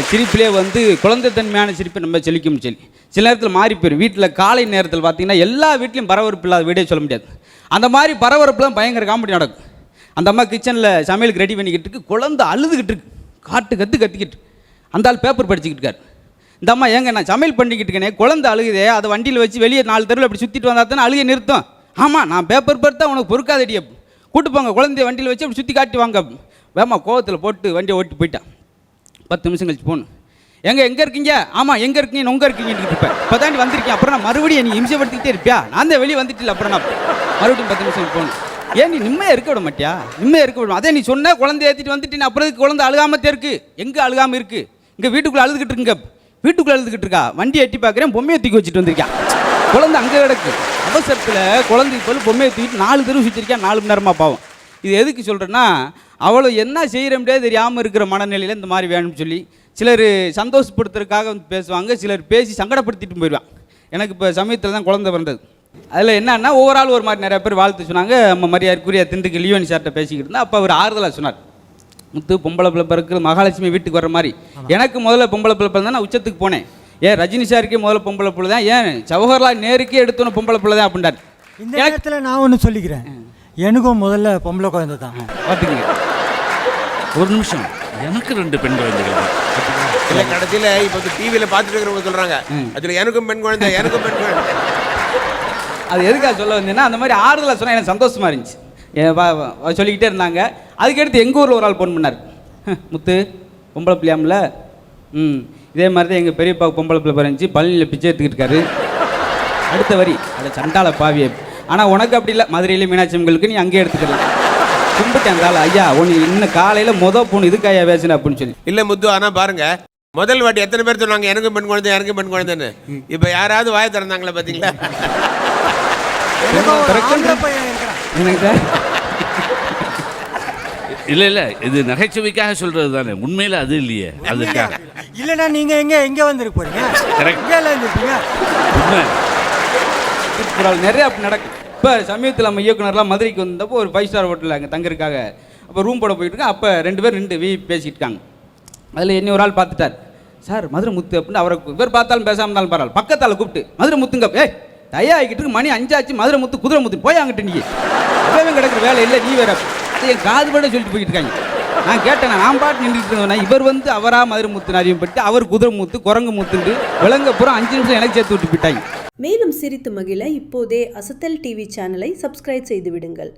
சிரிப்பிலே வந்து குழந்தைத்தன்மையான சிரிப்பை நம்ம செழிக்கும் சொல்லி சில நேரத்தில் மாறி போயிடும். வீட்டில் காலை நேரத்தில் பார்த்தீங்கன்னா எல்லா வீட்லையும் பரபரப்பு இல்லாத வீடே சொல்ல முடியாது. அந்த மாதிரி பரபரப்பு தான் பயங்கர காமெடி நடக்கும். அந்த அம்மா கிச்சனில் சமையலுக்கு ரெடி பண்ணிக்கிட்டு இருக்கு, குழந்தை அழுதுகிட்டு இருக்கு, கத்திக்கிட்டு. அந்த ஆள் பேப்பர் படிச்சுக்கிட்டு இருக்காரு. இந்த அம்மா ஏங்க நான் சமையல் பண்ணிக்கிட்டு இருக்கேனே, குழந்தை அழுகுதே, அதை வண்டியில் வச்சு வெளியே 4 தெருவில் அப்படி சுற்றிட்டு வந்தால் தானே அழுகை நிறுத்தும். ஆமாம் நான் பேப்பர் பார்த்தா உனக்கு பொறுக்காதடி, கூட்டு போங்க குழந்தைய வண்டியில் வச்சு அப்படி சுற்றி காட்டி வாங்க. வேமா கோவத்தில் போட்டு வண்டியை ஓட்டி போயிட்டான். 10 நிமிஷம் கழிச்சு போகணும். எங்கே இருக்கீங்க? ஆமாம் எங்கே இருக்கீங்க உங்க இருக்கீங்கன்னு இருப்பேன். இப்போ தான் வந்திருக்கேன், அப்புறம் நான் மறுபடியும் நீ இம்சப்படுத்திக்கிட்டே இருப்பியா? நான் தான் வெளியே வந்துட்டு அப்புறம் நான் மறுபடியும் 10 நிமிஷம் போகணும். ஏன் நீ நிம்மதியாக இருக்க விட மாட்டியா? நிம்மதியாக இருக்க விட. அதே நீ சொன்ன குழந்தை ஏற்றிட்டு வந்துட்டு நீ அப்புறம் குழந்தை அழுகாமத்தே இருக்கு. எங்கே அழுகாமல் இருக்கு? இங்கே வீட்டுக்குள்ளே அழுதுகிட்டு இருக்குங்க. வீட்டுக்குள்ளே அழுதுகிட்டு இருக்கா, வண்டி எட்டி பார்க்குறேன், பொம்மையை தூக்கி வச்சுட்டு வந்திருக்கான். குழந்தை அங்கே கிடக்கு. அவசரத்தில் குழந்தைக்கு போய் பொம்மையை தூக்கிட்டு 4 தெருவு சுற்றிருக்கேன். 4 மணி நேரமாக பாவம். இது எதுக்கு சொல்கிறேன்னா, அவ்வளோ என்ன செய்கிற முடியாது தெரியாமல் இருக்கிற மனநிலையில் இந்த மாதிரி வேணும்னு சொல்லி சிலர் சந்தோஷப்படுத்துறதுக்காக வந்து பேசுவாங்க, சிலர் பேசி சங்கடப்படுத்திட்டு போயிடுவாங்க. எனக்கு இப்போ சமயத்தில் தான் குழந்தை பிறந்தது. அதில் என்னன்னா ஒவ்வொரு ஆள் ஒரு மாதிரி நிறைய பேர் வாழ்த்து சொன்னாங்க. நம்ம மரியாதைக்குரிய திண்டுக்கு லியோனி சார்கிட்ட பேசிக்கிட்டு இருந்தால் அப்போ அவர் ஆறுதலாக சொன்னார், முத்து பொம்பளை பிள்ளை பிறகு மகாலட்சுமி வீட்டுக்கு வர மாதிரி. எனக்கு முதல்ல பொம்பளை பிள்ளை பிறந்தா நான் உச்சத்துக்கு போனேன். ஏன் ரஜினி சாருக்கே முதல்ல பொம்பளை பிள்ளை தான், ஏன் ஜவஹர்லால் நேருக்கே எடுத்தோன்னு பொம்பளை பிள்ளை தான் அப்படின்றார். இந்த நேரத்தில் நான் ஒன்று சொல்லிக்கிறேன், எனக்கும் முதல்ல பொம்பளை குழந்தை தான். பார்த்துக்கங்க ஒரு நிமிஷம், எனக்கு 2 பெண் குழந்தைகள் தான். இல்லை கடைசியில் இப்போ டிவியில் பார்த்துட்டு இருக்கிறவங்க சொல்கிறாங்க அதில் எனக்கும் பெண் குழந்தை. அது எதுக்காக சொல்ல வந்தீங்கன்னா, அந்த மாதிரி ஆறுதலாக சொன்னால் எனக்கு சந்தோஷமாக இருந்துச்சு. சொல்லிக்கிட்டே இருந்தாங்க. அதுக்கடுத்து எங்கள் ஊரில் ஒரு ஆள் ஃபோன் பண்ணார், முத்து பொம்பளை பிள்ளையாமில்ல, இதே மாதிரி தான் எங்கள் பெரியப்பாவுக்கு பொம்பளை பிள்ளை பிறந்துச்சு, பழனியில் பிச்சை எடுத்துக்கிட்டு இருக்காரு. அடுத்த வரி அதை சண்டால பாவிய. ஆனால் உனக்கு அப்படி இல்லை, மதுரையில் மீனாட்சி அம்மங்களுக்கு நீ அங்கேயே எடுத்துக்கலாம். கும்பிட்டேன் அந்த ஆள், ஐயா உனக்கு இன்னும் காலையில் பொண்ணு இதுக்காயா பேசுன அப்படின்னு சொல்லி. இல்லை முத்து, ஆனால் பாருங்க முதல் வாட்டி எத்தனை பேர் சொன்னாங்க எனக்கும் பெண் குழந்தைன்னு. இப்போ யாராவது வாய திறந்தாங்களா பார்த்தீங்களா? இல்லை இது நகைச்சுவைக்காக சொல்றது தானே, உண்மையில அது இல்லையே. அதுக்காக இல்லைன்னா நீங்க எங்க வந்துருக்கு போறீங்க? நிறைய அப்படி நடக்கும். இப்போ சமயத்தில் நம்ம இயக்குனர்லாம் மதுரைக்கு வந்தப்போ ஒரு 5 ஸ்டார் ஹோட்டலில் அங்கே தங்கிருக்காங்க. அப்போ ரூம் போட போயிட்டு இருக்கேன். அப்போ 2 பேர் பேசிக்கிட்டு இருக்காங்க. அதில் என்ன ஒரு ஆள் பார்த்துட்டார், சார் மதுரை முத்து அப்படின்னு. அவரை இவர் பார்த்தாலும் பேசாமல் இருந்தாலும் பரவாயில்ல, பக்கத்தால் கூப்பிட்டு மதுரை முத்துங்க, தயா ஆகிக்கிட்டு இருக்கு, மணி 5 ஆச்சு, மதுரை முத்து குதிரை முத்து போய் அங்கிட்டு நீ எப்பவுமே கிடக்கிற வேலை இல்லை, நீ வேற என் காது பட சொல்லிட்டு போயிட்டு இருக்காங்க. நான் கேட்டேன், நான் பாட்டு நின்றுட்டு இருந்தேன். இவர் வந்து அவரா மதுரை முத்து அறியப்பட்டு அவர் குதிரை முத்து குரங்கு முத்துண்டு விலங்க பூரா 5 நிமிஷம் எனக்கு சேர்த்து விட்டு போயிட்டாங்க. மேலும் சிரித்து மகிழ இப்போதே அசத்தல் டிவி சேனலை சப்ஸ்கிரைப் செய்து விடுங்கள்.